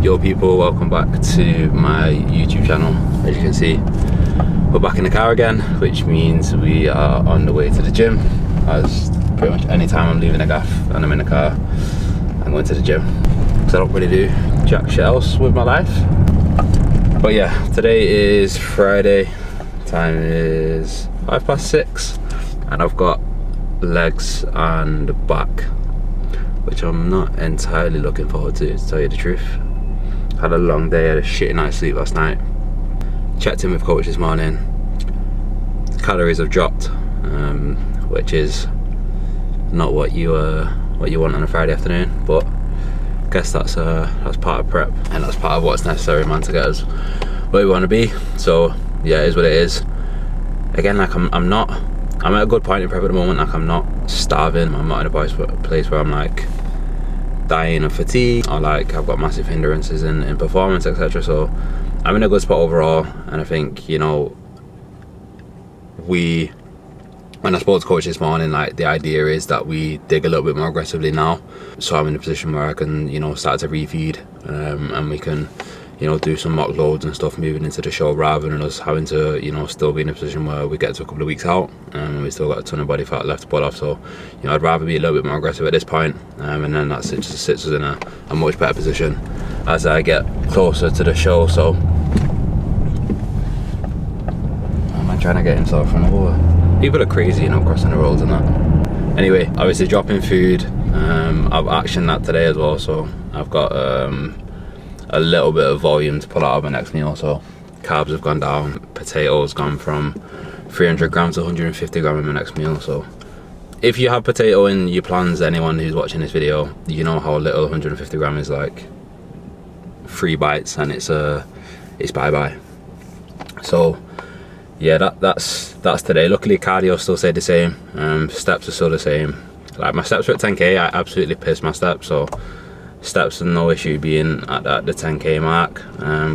Yo people, welcome back to my YouTube channel. As you can see, we're back in the car again, which means we are on the way to the gym. As pretty much any time I'm leaving the gaff and I'm in the car, I'm going to the gym, because I don't really do jack shit else with my life. But yeah, today is Friday, time is 6:05, and I've got legs and back, which I'm not entirely looking forward to tell you the truth. Had a long day, had a shitty night's sleep last night. Checked in with coach this morning. Calories have dropped, which is not what you want on a Friday afternoon, but I guess that's part of prep, and that's part of what's necessary, man, to get us where we want to be. So yeah, it is what it is. Again, like I'm at a good point in prep at the moment. Like I'm not starving. I'm not in a place where I'm like dying of fatigue, or like I've got massive hindrances in performance, etc. So I'm in a good spot overall, and I think, you know, when I spoke to coach this morning, like the idea is that we dig a little bit more aggressively now, so I'm in a position where I can, you know, start to refeed, and we can, you know, do some mock loads and stuff moving into the show, rather than us having to, you know, still be in a position where we get to a couple of weeks out and we still got a ton of body fat left to pull off. So, you know, I'd rather be a little bit more aggressive at this point, and then that just sits us in a much better position as I get closer to the show. So am I trying to get himself from the water? People are crazy, you know, crossing the roads and that. Anyway, obviously dropping food, I've actioned that today as well, so I've got a little bit of volume to pull out of my next meal. So carbs have gone down, potatoes gone from 300 grams to 150 grams in my next meal. So if you have potato in your plans, anyone who's watching this video, you know how little 150 grams is, like 3 bites and it's bye-bye. So yeah, that's today. Luckily cardio still stayed the same, steps are still the same. Like my steps are at 10k, I absolutely pissed my steps, so steps are no issue being at the 10k mark.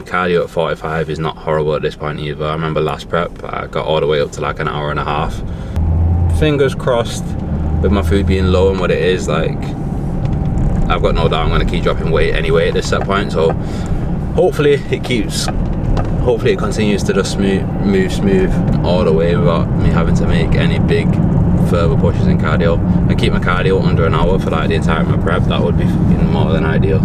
Cardio at 45 is not horrible at this point either. I remember last prep I got all the way up to like an hour and a half. Fingers crossed with my food being low and what it is, like I've got no doubt I'm going to keep dropping weight anyway at this set point. So hopefully it continues to just move smooth all the way without me having to make any big further pushes in cardio, and keep my cardio under an hour for like the entire my prep. That would be fucking more than ideal.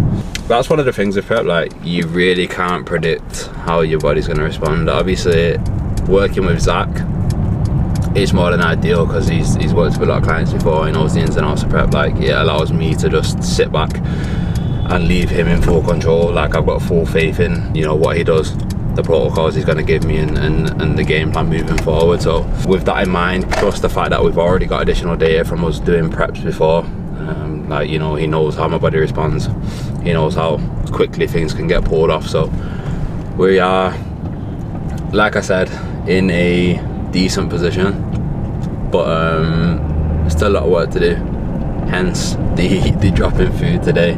That's one of the things with prep, like you really can't predict how your body's going to respond. Obviously working with Zach, it's more than ideal because he's worked with a lot of clients before, he knows the ins and outs of prep. Like it allows me to just sit back and leave him in full control. Like I've got full faith in, you know, what he does, the protocols he's going to give me, and the game plan moving forward. So with that in mind, plus the fact that we've already got additional data from us doing preps before, like, you know, he knows how my body responds, he knows how quickly things can get pulled off. So we are, like I said, in a decent position, but still a lot of work to do, hence the drop in food today.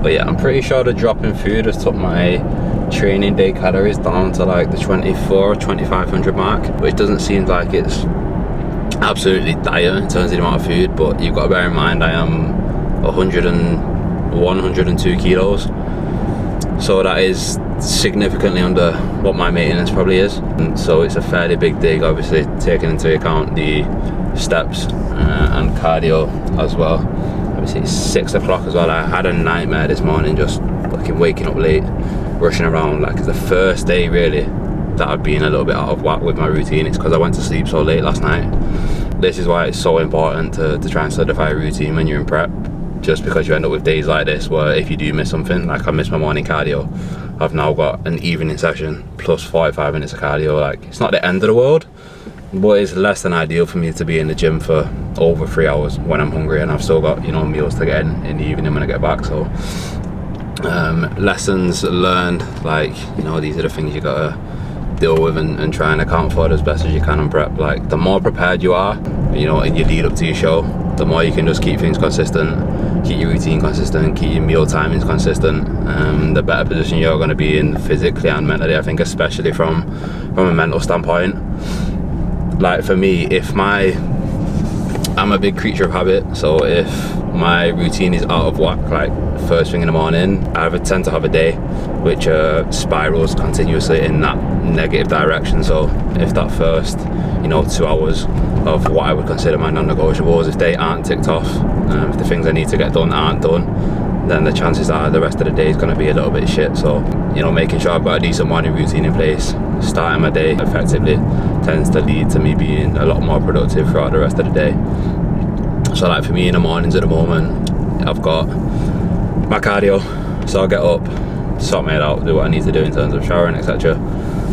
But yeah, I'm pretty sure the drop in food has took my training day calories down to like the 2,500 mark, which doesn't seem like it's absolutely dire in terms of the amount of food, but you've got to bear in mind I am 102 kilos, so that is significantly under what my maintenance probably is, and so it's a fairly big dig, obviously taking into account the steps and cardio as well. Obviously it's 6 o'clock as well. I had a nightmare this morning, just fucking waking up late, rushing around. Like it's the first day really that I've been a little bit out of whack with my routine. It's because I went to sleep so late last night. This is why it's so important to try and solidify a routine when you're in prep, just because you end up with days like this where if you do miss something, like I missed my morning cardio, I've now got an evening session plus 45 minutes of cardio. Like it's not the end of the world, but it's less than ideal for me to be in the gym for over 3 hours when I'm hungry, and I've still got, you know, meals to get in the evening when I get back. So lessons learned, like, you know, these are the things you gotta deal with and try and account for as best as you can on prep. Like the more prepared you are, you know, in your lead up to your show, the more you can just keep things consistent, keep your routine consistent, keep your meal timings consistent, the better position you're going to be in physically and mentally, I think, especially from a mental standpoint. Like for me, I'm a big creature of habit, so if my routine is out of whack, like first thing in the morning, I tend to have a day which spirals continuously in that negative direction. So if that first, you know, 2 hours of what I would consider my non-negotiables, if they aren't ticked off, if the things I need to get done aren't done, then the chances are the rest of the day is going to be a little bit shit. So, you know, making sure I've got a decent morning routine in place, starting my day effectively, tends to lead to me being a lot more productive throughout the rest of the day. So like for me in the mornings at the moment, I've got my cardio, so I'll get up, sort my head out, do what I need to do in terms of showering, etc.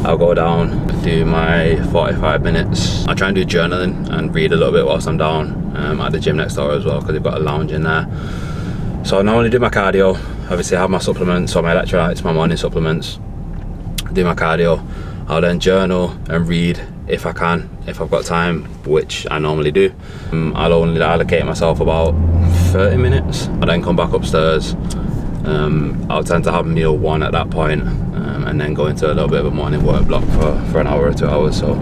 I'll go down, do my 45 minutes. I try and do journaling and read a little bit whilst I'm down at the gym next door as well, because they've got a lounge in there. So I normally do my cardio, obviously I have my supplements, so my electrolytes, my morning supplements, do my cardio. I'll then journal and read if I can, if I've got time, which I normally do. I'll only allocate myself about 30 minutes. I then come back upstairs. I'll tend to have meal 1 at that point, and then go into a little bit of a morning work block for an hour or 2 hours. So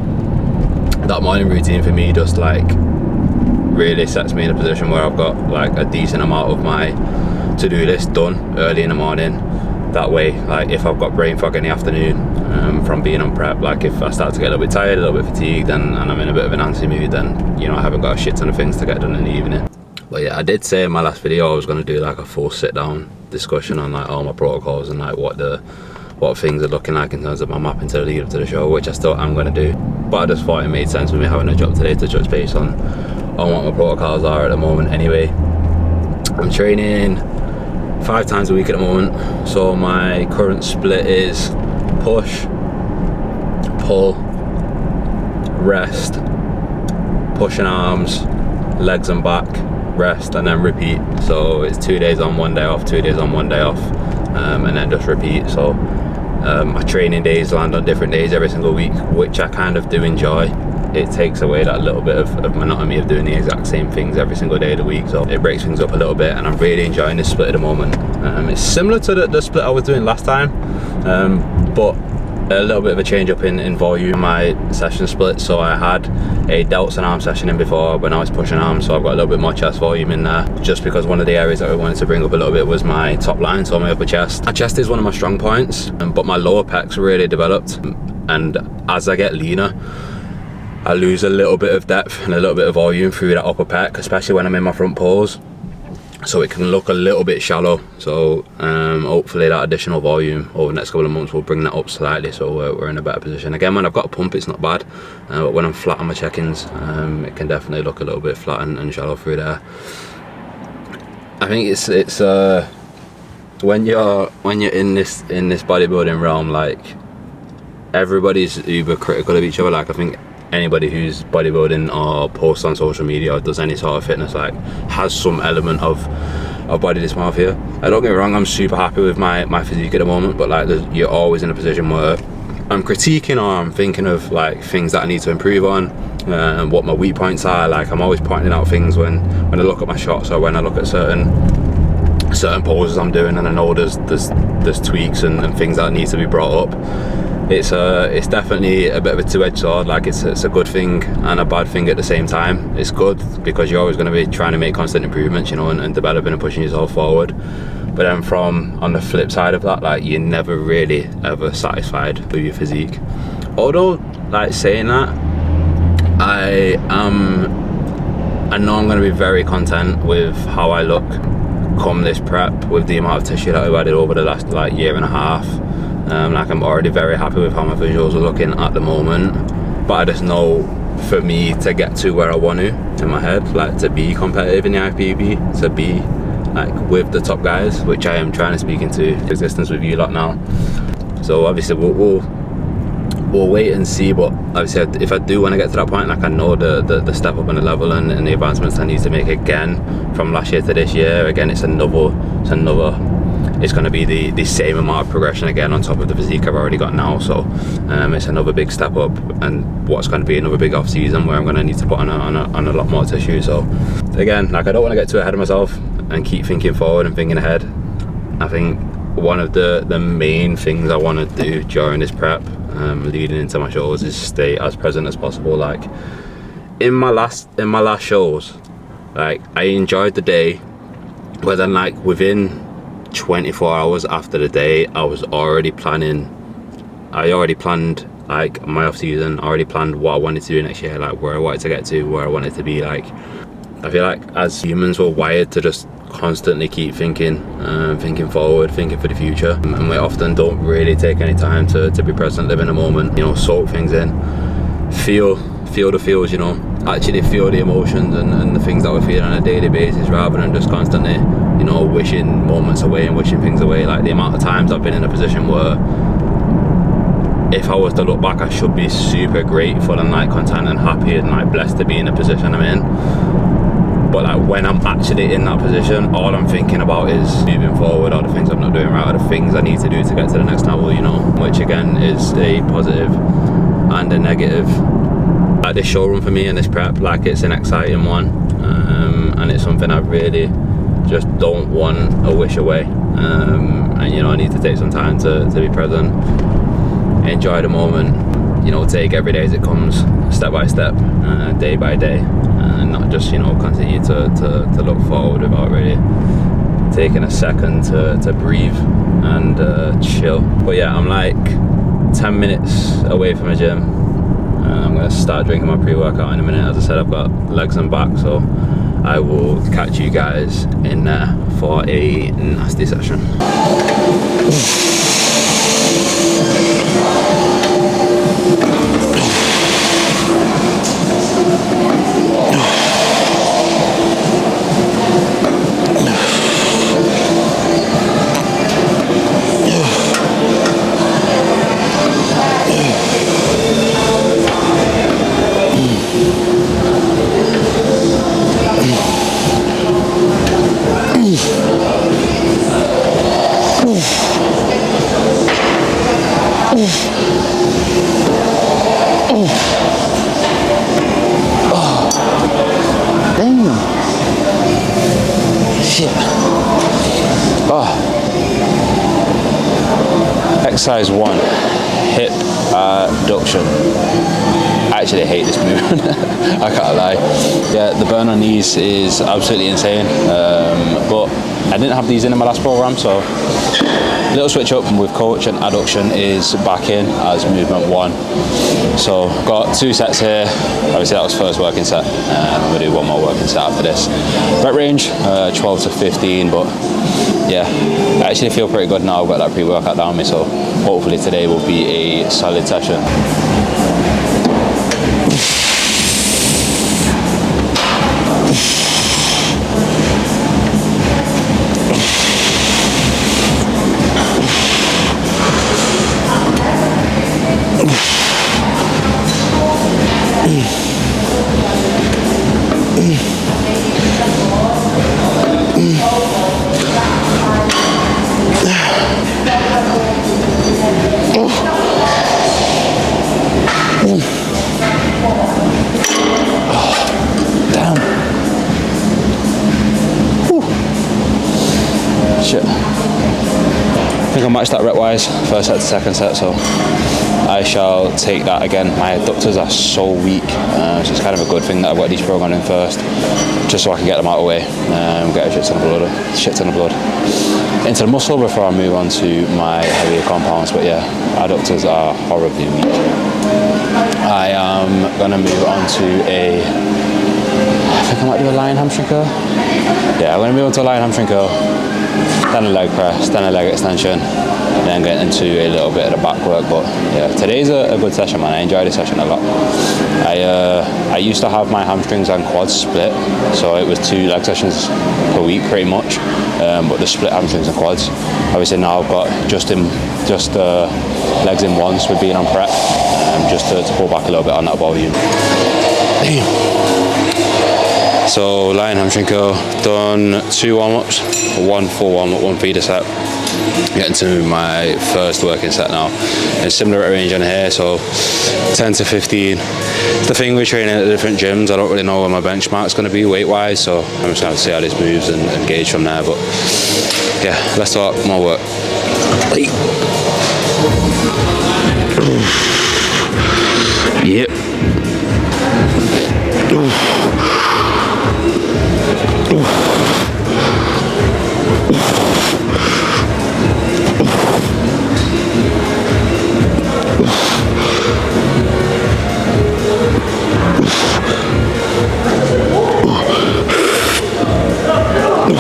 that morning routine for me just like really sets me in a position where I've got like a decent amount of my to-do list done early in the morning. That way, like if I've got brain fog in the afternoon from being on prep, like if I start to get a little bit tired, a little bit fatigued, and I'm in a bit of an antsy mood, then, you know, I haven't got a shit ton of things to get done in the evening. But yeah, I did say in my last video I was going to do like a full sit down discussion on like all my protocols and like what things are looking like in terms of my mapping to the lead up to the show, which I still am going to do. But I just thought it made sense for me having a job today to touch base on what my protocols are at the moment. Anyway, I'm training 5 times a week at the moment, so my current split is push, pull, rest, push and arms, legs and back, rest, and then repeat. So it's 2 days on, 1 day off, 2 days on, 1 day off, and then just repeat. So my training days land on different days every single week, which I kind of do enjoy. It takes away that little bit of monotony of doing the exact same things every single day of the week, so it breaks things up a little bit, and I'm really enjoying this split at the moment. It's similar to the split I was doing last time, but a little bit of a change up in volume. My session split, so I had a delts and arm session in before, but now it's push and arms, so I've got a little bit more chest volume in there, just because one of the areas that I wanted to bring up a little bit was my top line, so my upper chest. My chest is one of my strong points, but my lower pecs really developed, and as I get leaner, I lose a little bit of depth and a little bit of volume through that upper pec, especially when I'm in my front pose, so it can look a little bit shallow. So hopefully that additional volume over the next couple of months will bring that up slightly, so we're in a better position. Again, when I've got a pump it's not bad, but when I'm flat on my check-ins, it can definitely look a little bit flat and shallow through there. I think it's when you're in this bodybuilding realm, like everybody's uber critical of each other. Like I think anybody who's bodybuilding or posts on social media or does any sort of fitness like has some element of body dysmorphia. I don't get me wrong, I'm super happy with my physique at the moment, but like you're always in a position where I'm critiquing or I'm thinking of like things that I need to improve on, and what my weak points are. Like I'm always pointing out things when I look at my shots or when I look at certain poses I'm doing, and I know there's tweaks and things that need to be brought up. It's definitely a bit of a two-edged sword. Like it's a good thing and a bad thing at the same time. It's good because you're always going to be trying to make constant improvements, you know, and developing and pushing yourself forward. But then on the flip side of that, like you're never really ever satisfied with your physique. Although, like saying that, I know I'm going to be very content with how I look come this prep, with the amount of tissue that I've added over the last like year and a half. Like I'm already very happy with how my visuals are looking at the moment, but I just know for me to get to where I want to in my head, like to be competitive in the IFBB, to be like with the top guys, which I am trying to speak into existence with you lot now. So obviously we'll wait and see, but obviously if I do want to get to that point, like I know the step up in the level and the advancements I need to make again from last year to this year, again it's going to be the same amount of progression again on top of the physique I've already got now. So it's another big step up, and what's going to be another big off season where I'm going to need to put on a lot more tissue. So again, like I don't want to get too ahead of myself and keep thinking forward and thinking ahead. I think one of the main things I want to do during this prep, leading into my shows, is stay as present as possible. Like in my last shows, like I enjoyed the day, But then like within 24 hours after the day, I was already planning, I already planned like my off season, I already planned what I wanted to do next year, like where I wanted to get to, where I wanted to be. Like I feel like as humans we're wired to just constantly keep thinking, thinking forward, thinking for the future, and we often don't really take any time to be present, live in a moment, you know, soak things in, feel the feels, you know, actually feel the emotions and the things that we're feeling on a daily basis, rather than just constantly, you know, wishing moments away and wishing things away. Like the amount of times I've been in a position where if I was to look back, I should be super grateful and like content and happy and like blessed to be in the position I'm in. But like when I'm actually in that position, all I'm thinking about is moving forward, all the things I'm not doing right, all the things I need to do to get to the next level, you know, which again is a positive and a negative. Like this showroom for me and this prep, like it's an exciting one, and it's something I really just don't want a wish away, and you know, I need to take some time to be present, enjoy the moment, you know, take every day as it comes, step by step, day by day, and not just, you know, continue to look forward without really taking a second to breathe and chill. But yeah, I'm like 10 minutes away from the gym. I'm going to start drinking my pre-workout in a minute. As I said, I've got legs and back, so I will catch you guys in there for a nasty session. Exercise 1, hip abduction. I actually hate this movement. I can't lie. Yeah, the burn on these is absolutely insane, but I didn't have these in my last program, so little switch up with coach, and adduction is back in as movement 1. So got 2 sets here. Obviously that was first working set, and I'm going to do one more working set after this. Rep range 12 to 15, but yeah, I actually feel pretty good now. I've got that pre-workout down me, so hopefully today will be a solid session. Shit. I think I matched that rep wise, first set to second set, so I shall take that again. My adductors are so weak, so it's kind of a good thing that I've got these programmed in first, just so I can get them out of the way, get a shit ton of blood into the muscle before I move on to my heavier compounds. But yeah, adductors are horribly weak. I am going to move on to I think I might do a lying hamstring curl. Yeah, I'm going to move on to a lying hamstring curl, then a leg press, then a leg extension, and then get into a little bit of the back work. But yeah, today's a good session, man. I enjoy this session a lot. I used to have my hamstrings and quads split, so it was 2 leg sessions per week pretty much, but the split hamstrings and quads. Obviously now I've got just legs in once with being on prep, just to pull back a little bit on that volume. So lying hamstring curl, done 2 warm-ups, 1 full warm-up, 1 feeder set. Getting to my first working set now. And similar range on here, so 10 to 15. The thing with training at different gyms, I don't really know where my benchmark's going to be weight-wise, so I'm just going to see how this moves and gauge from there. But yeah, let's talk more work. Yep. My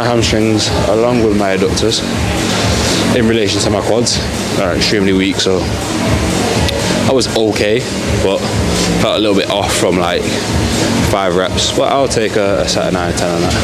hamstrings, along with my adductors, in relation to my quads, are extremely weak, so I was okay, but felt a little bit off from like 5 reps. But I'll take a set of 9 or 10 on that.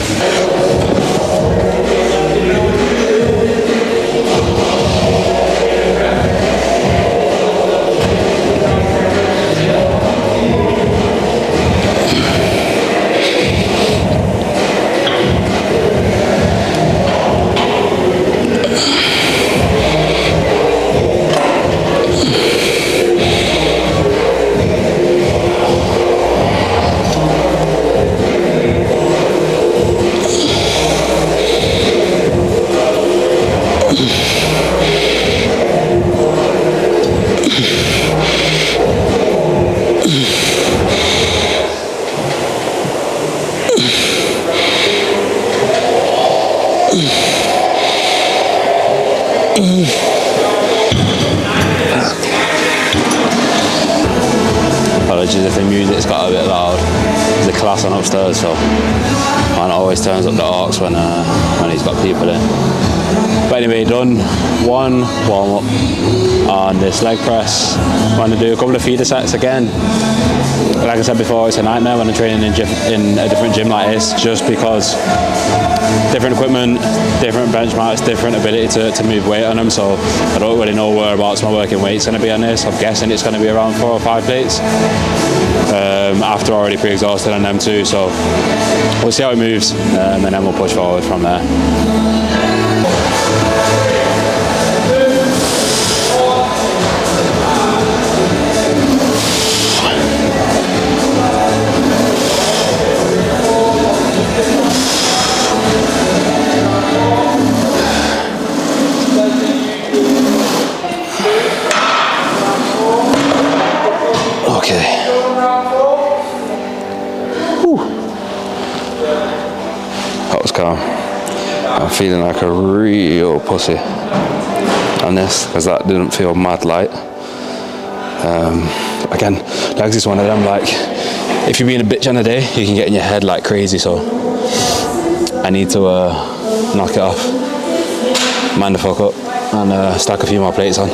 Apologies if the music's got a bit loud. There's a class on upstairs, so man always turns up the aux when he's got people in. But anyway, done one warm up on this leg press. I'm going to do a couple of feeder sets again. Like I said before, it's a nightmare when I'm training in a different gym like this, just because different equipment, different benchmarks, different ability to move weight on them. So I don't really know whereabouts my working weight's going to be on this. I'm guessing it's going to be around 4 or 5 plates after already pre-exhausted on them too. So we'll see how it moves, and then we'll push forward from there. Okay. Whew. That was calm. I'm feeling like a real pussy on this because that didn't feel mad light. Again, legs is one of them, like, if you're being a bitch on a day, you can get in your head like crazy, so I need to knock it off, man the fuck up, and stack a few more plates on.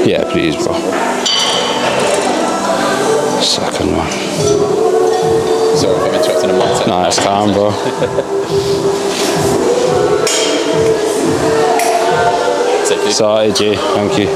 Yeah, please, bro. Second one. Sorry if I'm interrupting a mindset. Nah, it's calm, bro. Sorry, G. Thank you.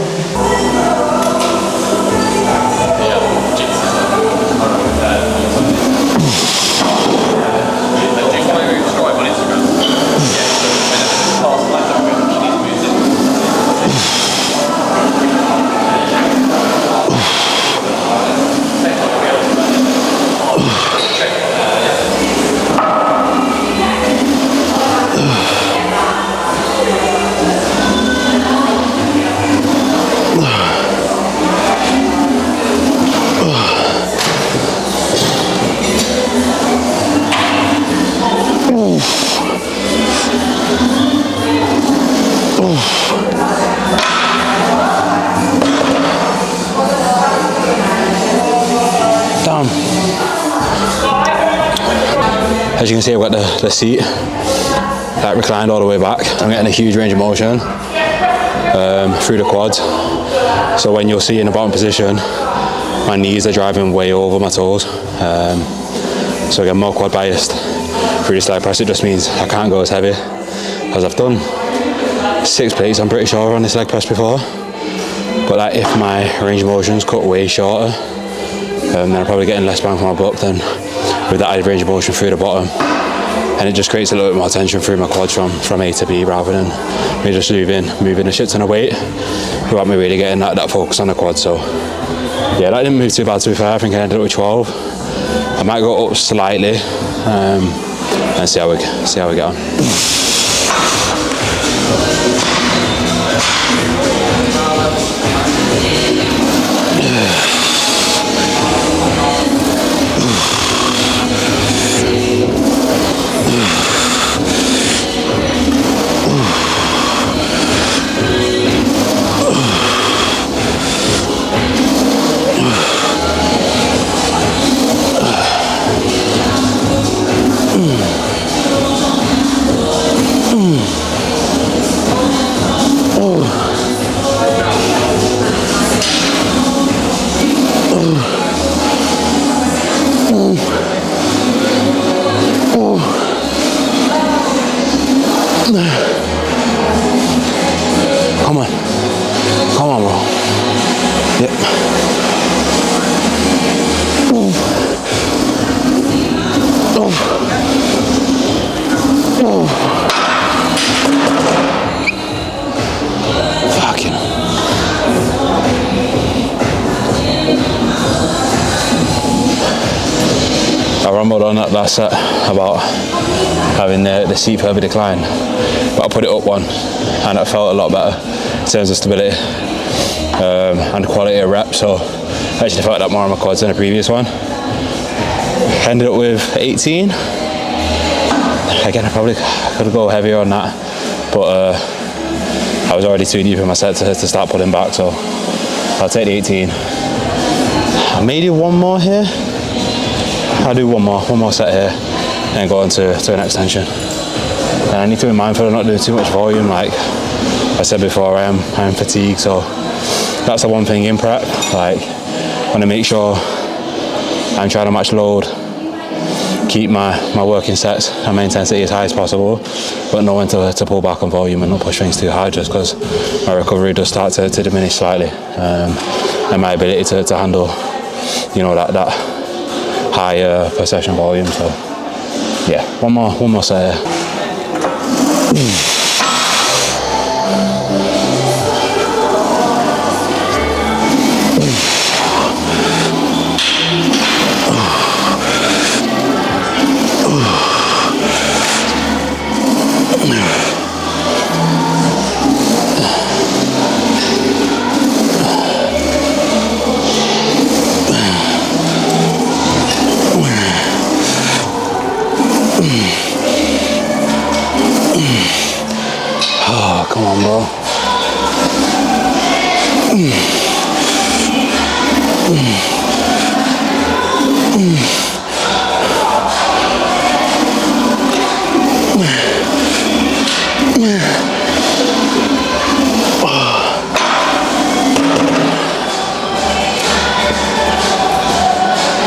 Damn. As you can see, I've got the seat like reclined all the way back. I'm getting a huge range of motion through the quads. So when you'll see in the bottom position, my knees are driving way over my toes. So I get more quad biased through this leg press. It just means I can't go as heavy as I've done 6 plates, I'm pretty sure, on this leg press before. But like, if my range of motion's cut way shorter, then I'm probably getting less bang for my buck than with that added range of motion through the bottom. And it just creates a little bit more tension through my quads from A to B, rather than me just moving a shit ton of weight without me really getting that focus on the quad. So yeah, that didn't move too bad, to be fair. I think I ended up with 12. I might go up slightly and see how we get on. Come on. Come on, bro. Yep. Fucking. I rumbled on that last set about having the superb decline, but I put it up one and it felt a lot better in terms of stability and quality of reps. So I actually felt that more on my quads than the previous one. Ended up with 18. Again, I probably could go heavier on that, but I was already too deep in my set to start pulling back, so I'll take the 18. I may do one more here. I'll do one more set here and go on to an extension. And I need to be mindful of not doing too much volume. Like I said before, I am fatigued, so that's the one thing in prep. Like I want to make sure I'm trying to match load, keep my working sets and my intensity as high as possible, but know when to pull back on volume and not push things too hard, just because my recovery does start to diminish slightly, and my ability to handle, you know, that higher per session volume. So yeah, one more set here. Oh, come on, bro.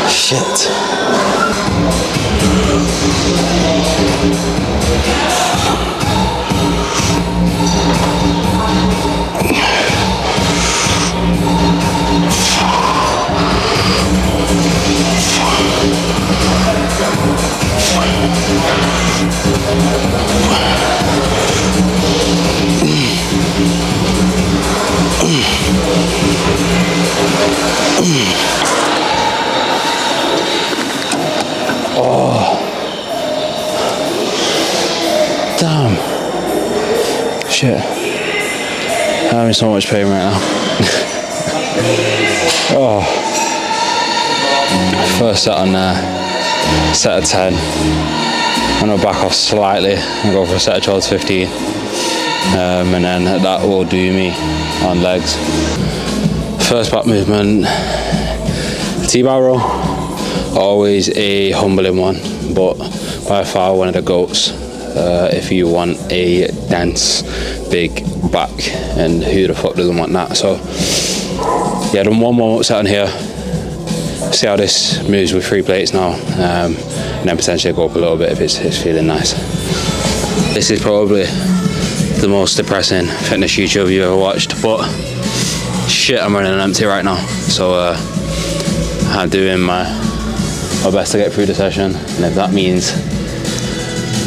Shit. Oh, damn. Shit. I'm in so much pain right now. Oh. First set on there, set of 10. I'm gonna back off slightly and go for a set of 12 to 15. And then that will do me on legs. First back movement, T-bar row. Always a humbling one, but by far one of the goats if you want a dense, big back, and who the fuck doesn't want that? So yeah, done one more set on here. See how this moves with 3 plates now, and then potentially go up a little bit if it's feeling nice. This is probably the most depressing fitness YouTube you've ever watched, but shit, I'm running empty right now, so I'm doing my best to get through the session, and if that means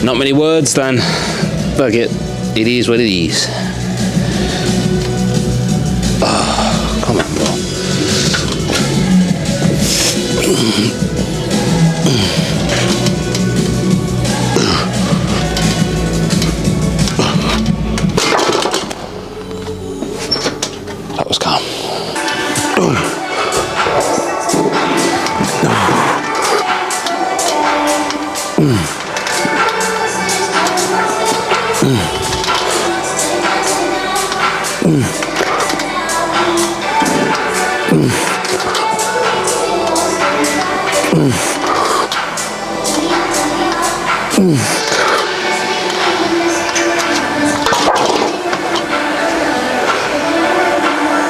not many words, then fuck it, it is what it is. Oh, come on, bro. That was calm.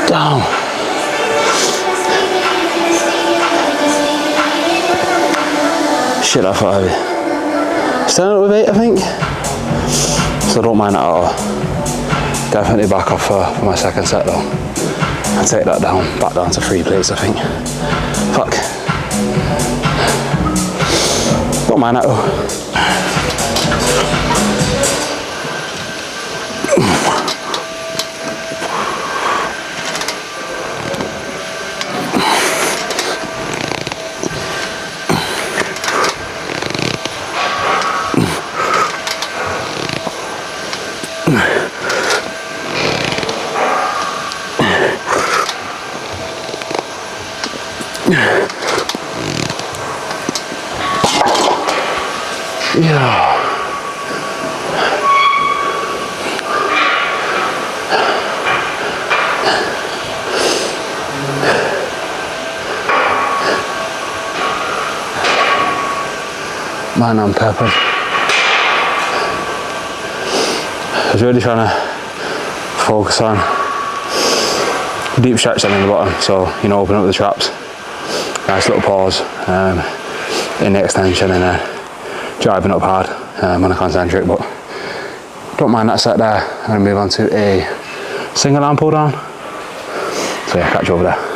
Down. Shit, I thought heavy. Stand up with 8, I think. So I don't mind that at all. Definitely back off for my second set though. I'll take that down, back down to 3 plates I think. Fuck. Don't mind that though. Yeah. Man, I'm peppered. I was really trying to focus on deep stretching in the bottom, so you know, open up the traps, nice little pause in the extension, and driving up hard on a concentric. But don't mind that set there. I'm going to move on to a single arm pull down. So yeah, catch you over there.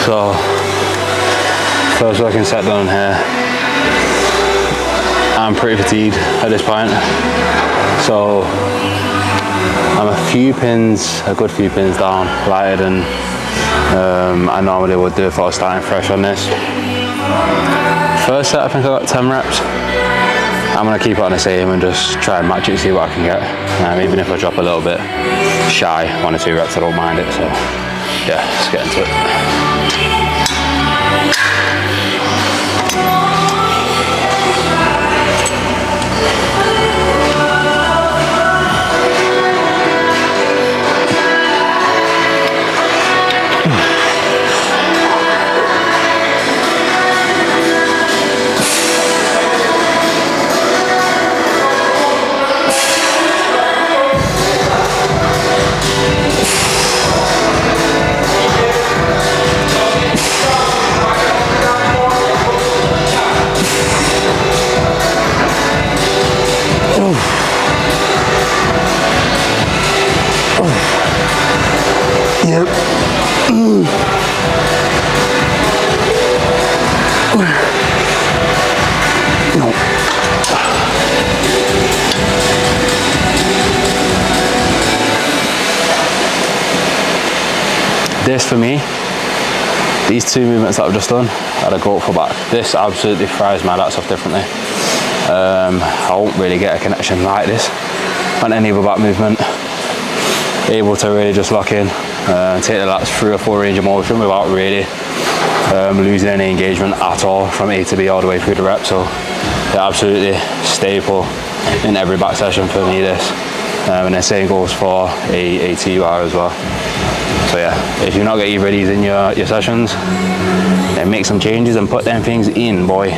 So, first working set done here. I'm pretty fatigued at this point. So, I'm a good few pins down, lighter than I normally would do if I was starting fresh on this. First set, I think I got 10 reps. I'm going to keep it on the same and just try and match it, see what I can get. Even if I drop a little bit shy, 1 or 2 reps, I don't mind it. So yeah, let's get into it. Yep. No. This for me, these 2 movements that I've just done are a go for back. This absolutely fries my lats off differently. I won't really get a connection like this on any other back movement. Able to really just lock in, take the lats 3 or 4 range of motion without really losing any engagement at all from A to B all the way through the rep. So they're absolutely staple in every back session for me, this. And the same goes for a T-bar as well. So yeah, if you not get either of these in your sessions, then make some changes and put them things in, boy.